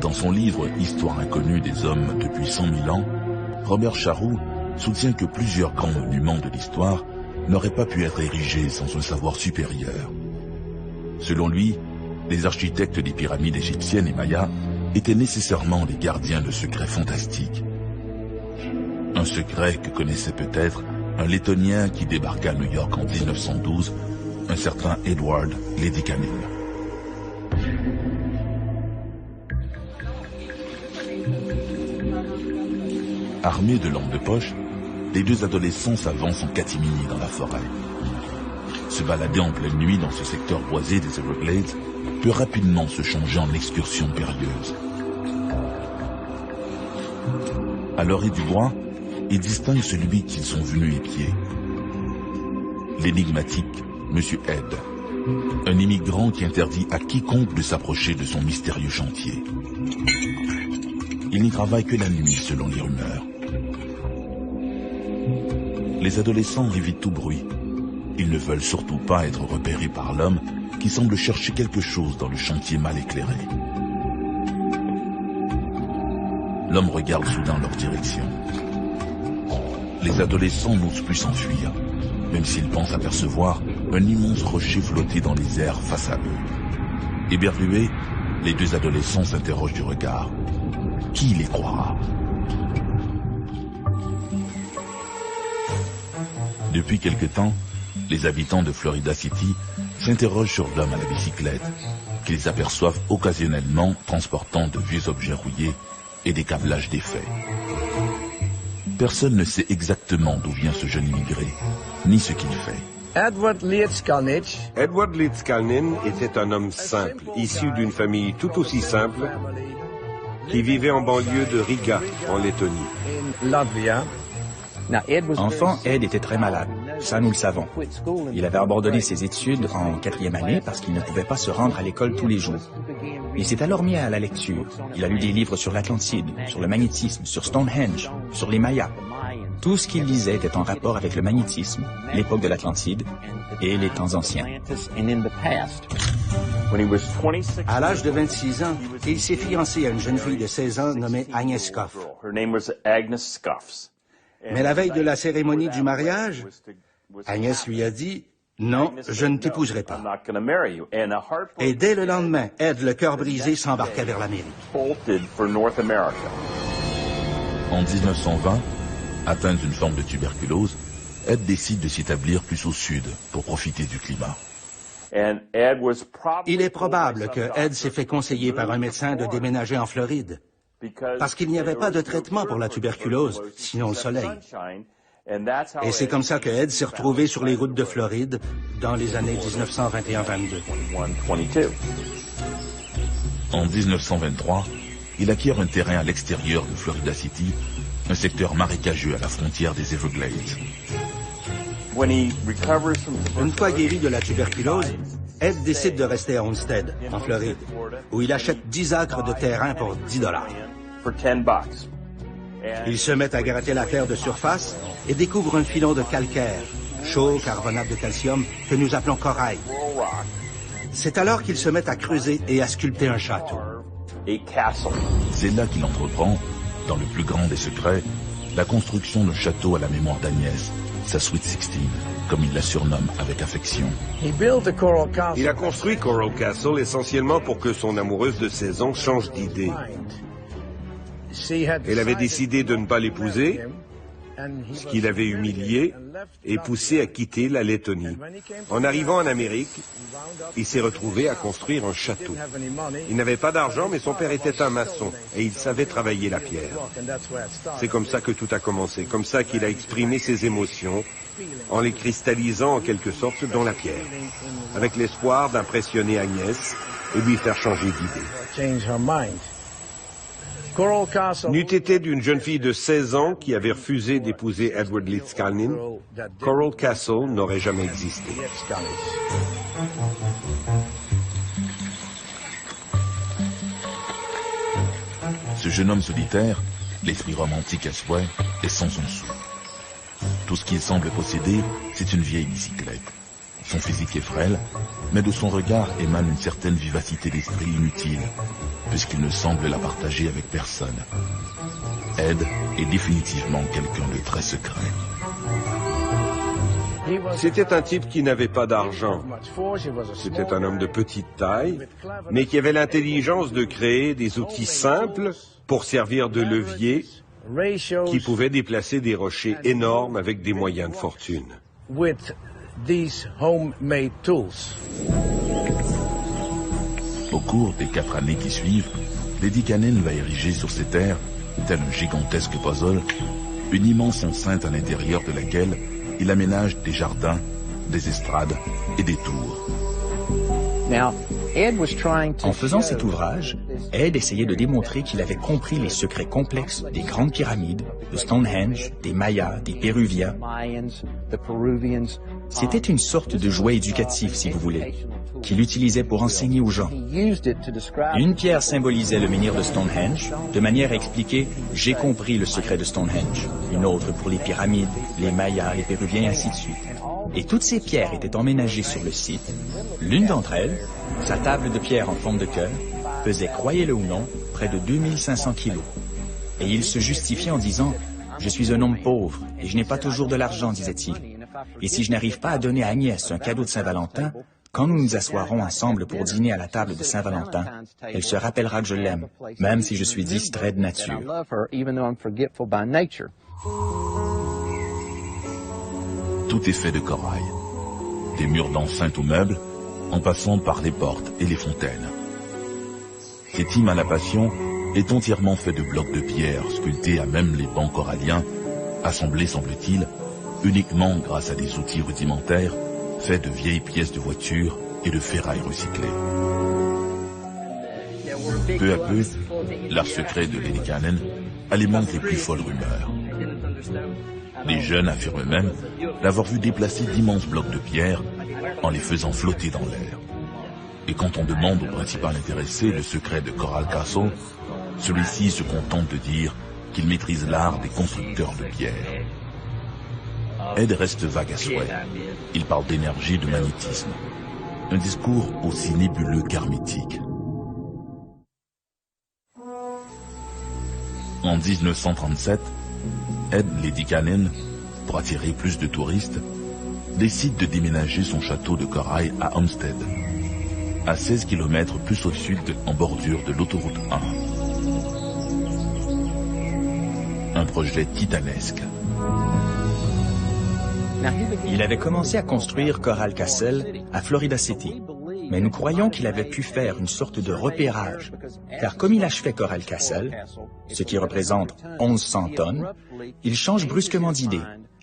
Dans son livre « Histoire inconnue des hommes depuis 100 000 ans », Robert Charroux soutient que plusieurs grands monuments de l'histoire n'auraient pas pu être érigés sans un savoir supérieur. Selon lui, les architectes des pyramides égyptiennes et mayas étaient nécessairement les gardiens de secrets fantastiques. Un secret que connaissait peut-être un Lettonien qui débarqua à New York en 1912, un certain Edward Ledikanen. Armés de lampes de poche, les deux adolescents s'avancent en catimini dans la forêt. Se balader en pleine nuit dans ce secteur boisé des Everglades peut rapidement se changer en excursion périlleuse. À l'orée du bois, ils distinguent celui qu'ils sont venus épier. L'énigmatique Monsieur Ed, un immigrant qui interdit à quiconque de s'approcher de son mystérieux chantier. Il n'y travaille que la nuit selon les rumeurs. Les adolescents évitent tout bruit. Ils ne veulent surtout pas être repérés par l'homme qui semble chercher quelque chose dans le chantier mal éclairé. L'homme regarde soudain leur direction. Les adolescents n'osent plus s'enfuir, même s'ils pensent apercevoir un immense rocher flotter dans les airs face à eux. Éberlués, les deux adolescents s'interrogent du regard. Qui les croira? Depuis quelque temps, les habitants de Florida City s'interrogent sur l'homme à la bicyclette, qu'ils aperçoivent occasionnellement transportant de vieux objets rouillés et des câblages défaits. Personne ne sait exactement d'où vient ce jeune immigré, ni ce qu'il fait. Edward Lidskalnin était un homme simple, issu d'une famille tout aussi simple, qui vivait en banlieue de Riga, en Lettonie. Enfant, Ed était très malade. Ça, nous le savons. Il avait abandonné ses études en 4e année parce qu'il ne pouvait pas se rendre à l'école tous les jours. Il s'est alors mis à la lecture. Il a lu des livres sur l'Atlantide, sur le magnétisme, sur Stonehenge, sur les Mayas. Tout ce qu'il lisait était en rapport avec le magnétisme, l'époque de l'Atlantide et les temps anciens. À l'âge de 26 ans, il s'est fiancé à une jeune fille de 16 ans nommée Agnes Skoff. Mais la veille de la cérémonie du mariage, Agnès lui a dit « Non, je ne t'épouserai pas ». Et dès le lendemain, Ed, le cœur brisé, s'embarqua vers l'Amérique. En 1920, atteint d'une forme de tuberculose, Ed décide de s'établir plus au sud pour profiter du climat. Il est probable que Ed s'est fait conseiller par un médecin de déménager en Floride, parce qu'il n'y avait pas de traitement pour la tuberculose, sinon le soleil. Et c'est comme ça que Ed s'est retrouvé sur les routes de Floride dans les années 1921-22. En 1923, il acquiert un terrain à l'extérieur de Florida City, un secteur marécageux à la frontière des Everglades. Une fois guéri de la tuberculose, Ed décide de rester à Homestead, en Floride, où il achète 10 acres de terrain pour $10. Il se met à gratter la terre de surface et découvre un filon de calcaire, chaud, carbonate de calcium, que nous appelons corail. C'est alors qu'il se met à creuser et à sculpter un château. C'est là qu'il entreprend, dans le plus grand des secrets, la construction d'un château à la mémoire d'Agnès, sa Sweet 16, comme il la surnomme avec affection. Il a construit Coral Castle essentiellement pour que son amoureuse de 16 ans change d'idée. Elle avait décidé de ne pas l'épouser, ce qui l'avait humilié et poussé à quitter la Lettonie. En arrivant en Amérique, il s'est retrouvé à construire un château. Il n'avait pas d'argent, mais son père était un maçon et il savait travailler la pierre. C'est comme ça que tout a commencé, comme ça qu'il a exprimé ses émotions, en les cristallisant en quelque sorte dans la pierre, avec l'espoir d'impressionner Agnès et lui faire changer d'idée. N'eût été d'une jeune fille de 16 ans qui avait refusé d'épouser Edward Lidskalnin, Coral Castle n'aurait jamais existé. Ce jeune homme solitaire, l'esprit romantique à souhait, est sans un sou. Tout ce qu'il semble posséder, c'est une vieille bicyclette. Son physique est frêle, mais de son regard émane une certaine vivacité d'esprit inutile, puisqu'il ne semble la partager avec personne. Ed est définitivement quelqu'un de très secret. C'était un type qui n'avait pas d'argent. C'était un homme de petite taille, mais qui avait l'intelligence de créer des outils simples pour servir de levier qui pouvaient déplacer des rochers énormes avec des moyens de fortune. Au cours des 4 années qui suivent, Lady Canaan va ériger sur ses terres, tel un gigantesque puzzle, une immense enceinte à l'intérieur de laquelle il aménage des jardins, des estrades et des tours. En faisant cet ouvrage, Ed essayait de démontrer qu'il avait compris les secrets complexes des grandes pyramides, de Stonehenge, des Mayas, des Péruviens. C'était une sorte de jouet éducatif, si vous voulez, qu'il utilisait pour enseigner aux gens. Une pierre symbolisait le menhir de Stonehenge, de manière à expliquer « j'ai compris le secret de Stonehenge ». Une autre pour les pyramides, les Mayas, les Péruviens, ainsi de suite. Et toutes ces pierres étaient emménagées sur le site. L'une d'entre elles, sa table de pierre en forme de cœur, pesait, croyez-le ou non, près de 2500 kilos. Et il se justifiait en disant « je suis un homme pauvre et je n'ai pas toujours de l'argent », disait-il. Et si je n'arrive pas à donner à Agnès un cadeau de Saint-Valentin, quand nous nous asseoirons ensemble pour dîner à la table de Saint-Valentin, elle se rappellera que je l'aime, même si je suis distrait de nature. Tout est fait de corail. Des murs d'enceinte aux meubles, en passant par les portes et les fontaines. Cet hymne à la passion est entièrement fait de blocs de pierre sculptés à même les bancs coralliens, assemblés, semble-t-il, uniquement grâce à des outils rudimentaires faits de vieilles pièces de voiture et de ferraille recyclées. Peu à peu, l'art secret de Lady Canaan alimente les plus folles rumeurs. Les jeunes affirment même l'avoir vu déplacer d'immenses blocs de pierre en les faisant flotter dans l'air. Et quand on demande au principal intéressé le secret de Coral Castle, celui-ci se contente de dire qu'il maîtrise l'art des constructeurs de pierre. Ed reste vague à souhait. Il parle d'énergie et de magnétisme. Un discours aussi nébuleux qu'hermétique. En 1937, Ed Lady Canaan, pour attirer plus de touristes, décide de déménager son château de corail à Homestead, à 16 km plus au sud en bordure de l'autoroute 1. Un projet titanesque. Il avait commencé à construire Coral Castle à Florida City, mais nous croyons qu'il avait pu faire une sorte de repérage, car comme il achevait Coral Castle, ce qui représente 1100 tonnes, il change brusquement d'idée,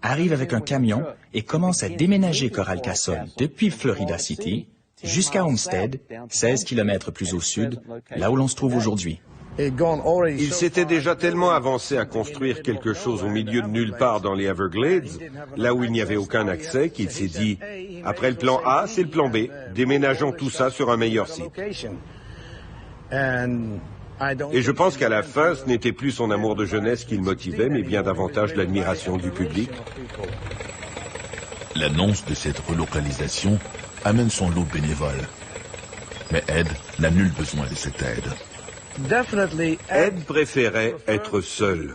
arrive avec un camion et commence à déménager Coral Castle depuis Florida City jusqu'à Homestead, 16 km plus au sud, là où l'on se trouve aujourd'hui. Il s'était déjà tellement avancé à construire quelque chose au milieu de nulle part dans les Everglades, là où il n'y avait aucun accès, qu'il s'est dit, après le plan A, c'est le plan B, déménageons tout ça sur un meilleur site. Et je pense qu'à la fin, ce n'était plus son amour de jeunesse qui le motivait, mais bien davantage l'admiration du public. L'annonce de cette relocalisation amène son lot de bénévoles. Mais Ed n'a nul besoin de cette aide. Ed préférait être seul.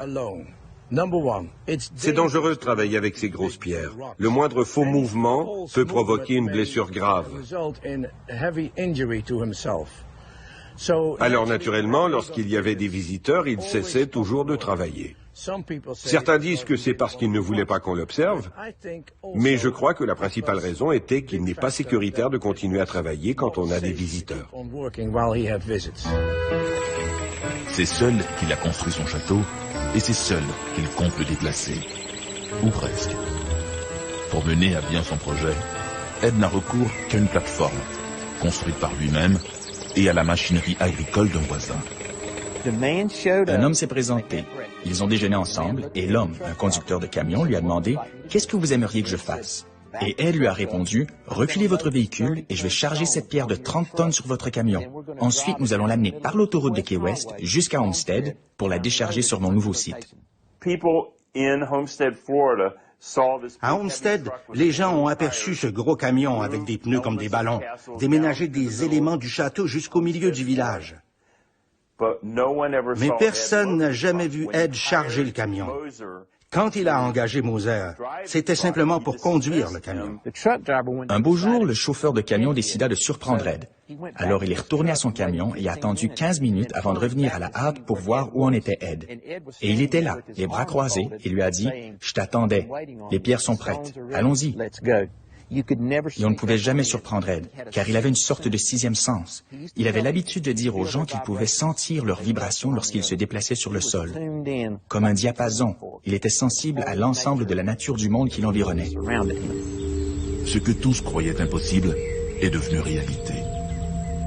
C'est dangereux de travailler avec ces grosses pierres. Le moindre faux mouvement peut provoquer une blessure grave. Alors naturellement, lorsqu'il y avait des visiteurs, il cessait toujours de travailler. Certains disent que c'est parce qu'il ne voulait pas qu'on l'observe, mais je crois que la principale raison était qu'il n'est pas sécuritaire de continuer à travailler quand on a des visiteurs. C'est seul qu'il a construit son château, et c'est seul qu'il compte le déplacer. Ou presque. Pour mener à bien son projet, Ed n'a recours qu'à une plateforme, construite par lui-même, et à la machinerie agricole d'un voisin. Un homme s'est présenté. Ils ont déjeuné ensemble et l'homme, un conducteur de camion, lui a demandé « Qu'est-ce que vous aimeriez que je fasse ?» Et Ed lui a répondu « Reculez votre véhicule et je vais charger cette pierre de 30 tonnes sur votre camion. Ensuite, nous allons l'amener par l'autoroute de Key West jusqu'à Homestead pour la décharger sur mon nouveau site. » À Homestead, les gens ont aperçu ce gros camion avec des pneus comme des ballons, déménager des éléments du château jusqu'au milieu du village. Mais personne n'a jamais vu Ed charger le camion. Quand il a engagé Moser, c'était simplement pour conduire le camion. Un beau jour, le chauffeur de camion décida de surprendre Ed. Alors il est retourné à son camion et a attendu 15 minutes avant de revenir à la hâte pour voir où en était Ed. Et il était là, les bras croisés, et lui a dit « Je t'attendais. Les pierres sont prêtes. Allons-y. » Et on ne pouvait jamais surprendre Ed, car il avait une sorte de sixième sens. Il avait l'habitude de dire aux gens qu'ils pouvaient sentir leurs vibrations lorsqu'ils se déplaçaient sur le sol. Comme un diapason, il était sensible à l'ensemble de la nature du monde qui l'environnait. Ce que tous croyaient impossible est devenu réalité.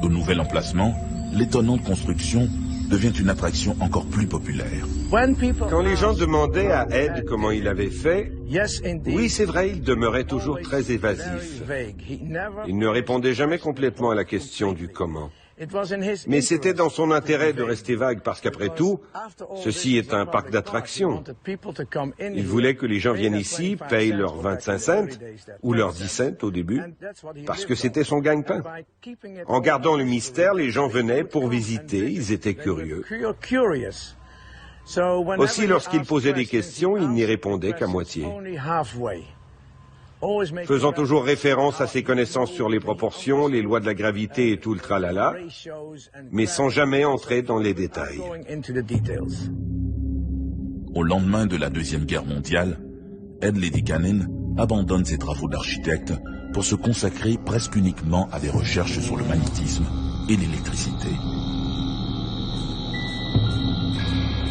Au nouvel emplacement, l'étonnante construction devient une attraction encore plus populaire. Quand les gens demandaient à Ed comment il avait fait, oui, c'est vrai, il demeurait toujours très évasif. Il ne répondait jamais complètement à la question du comment. Mais c'était dans son intérêt de rester vague parce qu'après tout, ceci est un parc d'attractions. Il voulait que les gens viennent ici, payent leurs 25 cents ou leurs 10 cents au début, parce que c'était son gagne-pain. En gardant le mystère, les gens venaient pour visiter, ils étaient curieux. Aussi, lorsqu'il posait des questions, il n'y répondait qu'à moitié. Faisant toujours référence à ses connaissances sur les proportions, les lois de la gravité et tout le tralala, mais sans jamais entrer dans les détails. Au lendemain de la Deuxième Guerre mondiale, Ed Ledikanen abandonne ses travaux d'architecte pour se consacrer presque uniquement à des recherches sur le magnétisme et l'électricité.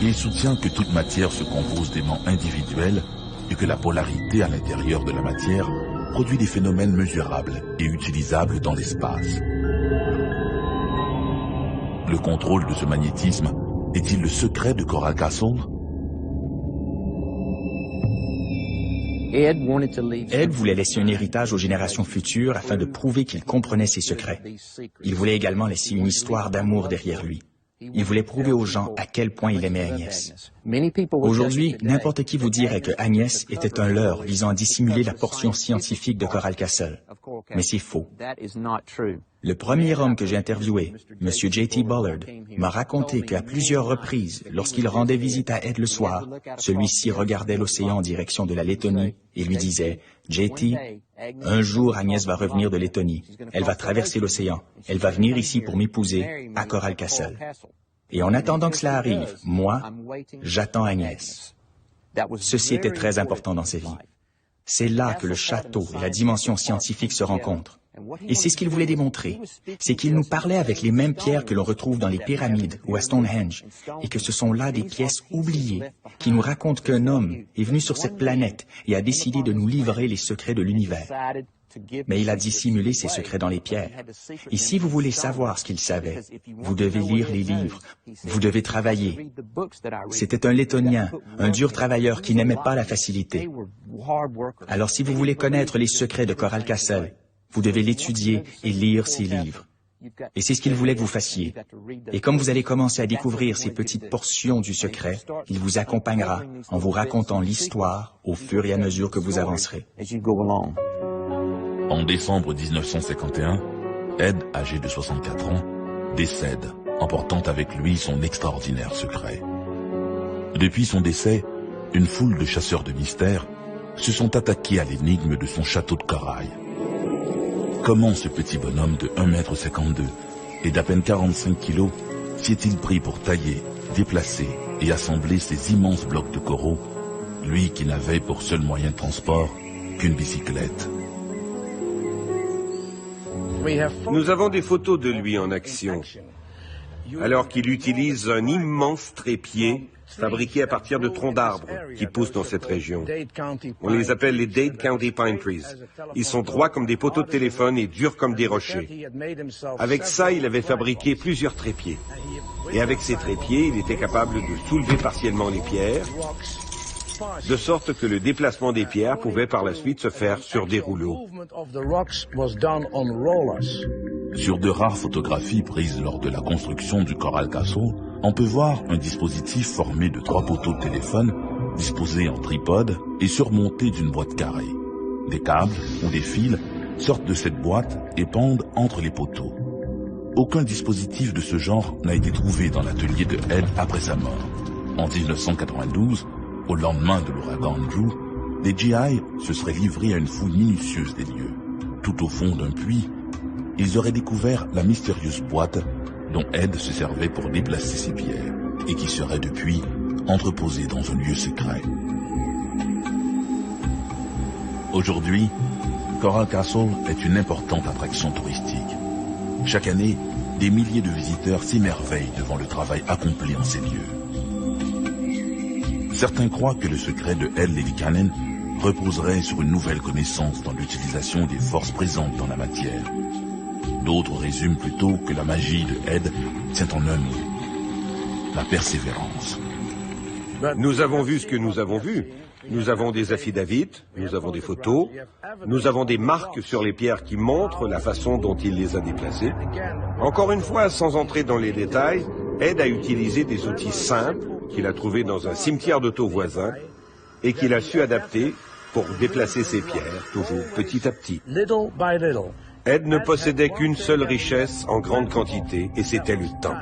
Il soutient que toute matière se compose d'aimants individuels et que la polarité à l'intérieur de la matière produit des phénomènes mesurables et utilisables dans l'espace. Le contrôle de ce magnétisme est-il le secret de Coral Castle? Ed voulait laisser un héritage aux générations futures afin de prouver qu'il comprenait ses secrets. Il voulait également laisser une histoire d'amour derrière lui. Il voulait prouver aux gens à quel point il aimait Agnès. Aujourd'hui, n'importe qui vous dirait que Agnès était un leurre visant à dissimuler la portion scientifique de Coral Castle. Mais c'est faux. Le premier homme que j'ai interviewé, M. J.T. Bullard, m'a raconté qu'à plusieurs reprises, lorsqu'il rendait visite à Ed le soir, celui-ci regardait l'océan en direction de la Lettonie et lui disait « J.T., un jour Agnès va revenir de Lettonie. Elle va traverser l'océan. Elle va venir ici pour m'épouser à Coral Castle. Et en attendant que cela arrive, moi, j'attends Agnès. » Ceci était très important dans sa vie. C'est là que le château et la dimension scientifique se rencontrent. Et c'est ce qu'il voulait démontrer, c'est qu'il nous parlait avec les mêmes pierres que l'on retrouve dans les pyramides ou à Stonehenge, et que ce sont là des pièces oubliées qui nous racontent qu'un homme est venu sur cette planète et a décidé de nous livrer les secrets de l'univers. Mais il a dissimulé ses secrets dans les pierres. Et si vous voulez savoir ce qu'il savait, vous devez lire les livres, vous devez travailler. C'était un Lettonien, un dur travailleur qui n'aimait pas la facilité. Alors si vous voulez connaître les secrets de Coral Castle, vous devez l'étudier et lire ses livres. Et c'est ce qu'il voulait que vous fassiez. Et comme vous allez commencer à découvrir ces petites portions du secret, il vous accompagnera en vous racontant l'histoire au fur et à mesure que vous avancerez. En décembre 1951, Ed, âgé de 64 ans, décède, emportant avec lui son extraordinaire secret. Depuis son décès, une foule de chasseurs de mystères se sont attaqués à l'énigme de son château de corail. Comment ce petit bonhomme de 1,52 m et d'à peine 45 kg s'y est-il pris pour tailler, déplacer et assembler ces immenses blocs de coraux, lui qui n'avait pour seul moyen de transport qu'une bicyclette? Nous avons des photos de lui en action, alors qu'il utilise un immense trépied fabriqué à partir de troncs d'arbres qui poussent dans cette région. On les appelle les Dade County Pine Trees. Ils sont droits comme des poteaux de téléphone et durs comme des rochers. Avec ça, il avait fabriqué plusieurs trépieds. Et avec ces trépieds, il était capable de soulever partiellement les pierres, de sorte que le déplacement des pierres pouvait par la suite se faire sur des rouleaux. Sur de rares photographies prises lors de la construction du Coral Castle, on peut voir un dispositif formé de 3 poteaux de téléphone disposée en tripode et surmontée d'une boîte carrée. Des câbles ou des fils sortent de cette boîte et pendent entre les poteaux. Aucun dispositif de ce genre n'a été trouvé dans l'atelier de Ed après sa mort. En 1992, au lendemain de l'ouragan Andrew, les GI se seraient livrés à une fouille minutieuse des lieux. Tout au fond d'un puits, ils auraient découvert la mystérieuse boîte dont Ed se servait pour déplacer ses pierres et qui serait depuis entreposée dans un lieu secret. Aujourd'hui, Coral Castle est une importante attraction touristique. Chaque année, des milliers de visiteurs s'émerveillent devant le travail accompli en ces lieux. Certains croient que le secret de Ed Levicanen reposerait sur une nouvelle connaissance dans l'utilisation des forces présentes dans la matière. D'autres résument plutôt que la magie de Ed tient en un mot: la persévérance. Nous avons vu ce que nous avons vu. Nous avons des affidavits, nous avons des photos, nous avons des marques sur les pierres qui montrent la façon dont il les a déplacées. Encore une fois, sans entrer dans les détails, Ed a utilisé des outils simples qu'il a trouvés dans un cimetière de taux voisin et qu'il a su adapter pour déplacer ses pierres, toujours petit à petit. Ed ne possédait qu'une seule richesse en grande quantité, et c'était le temps.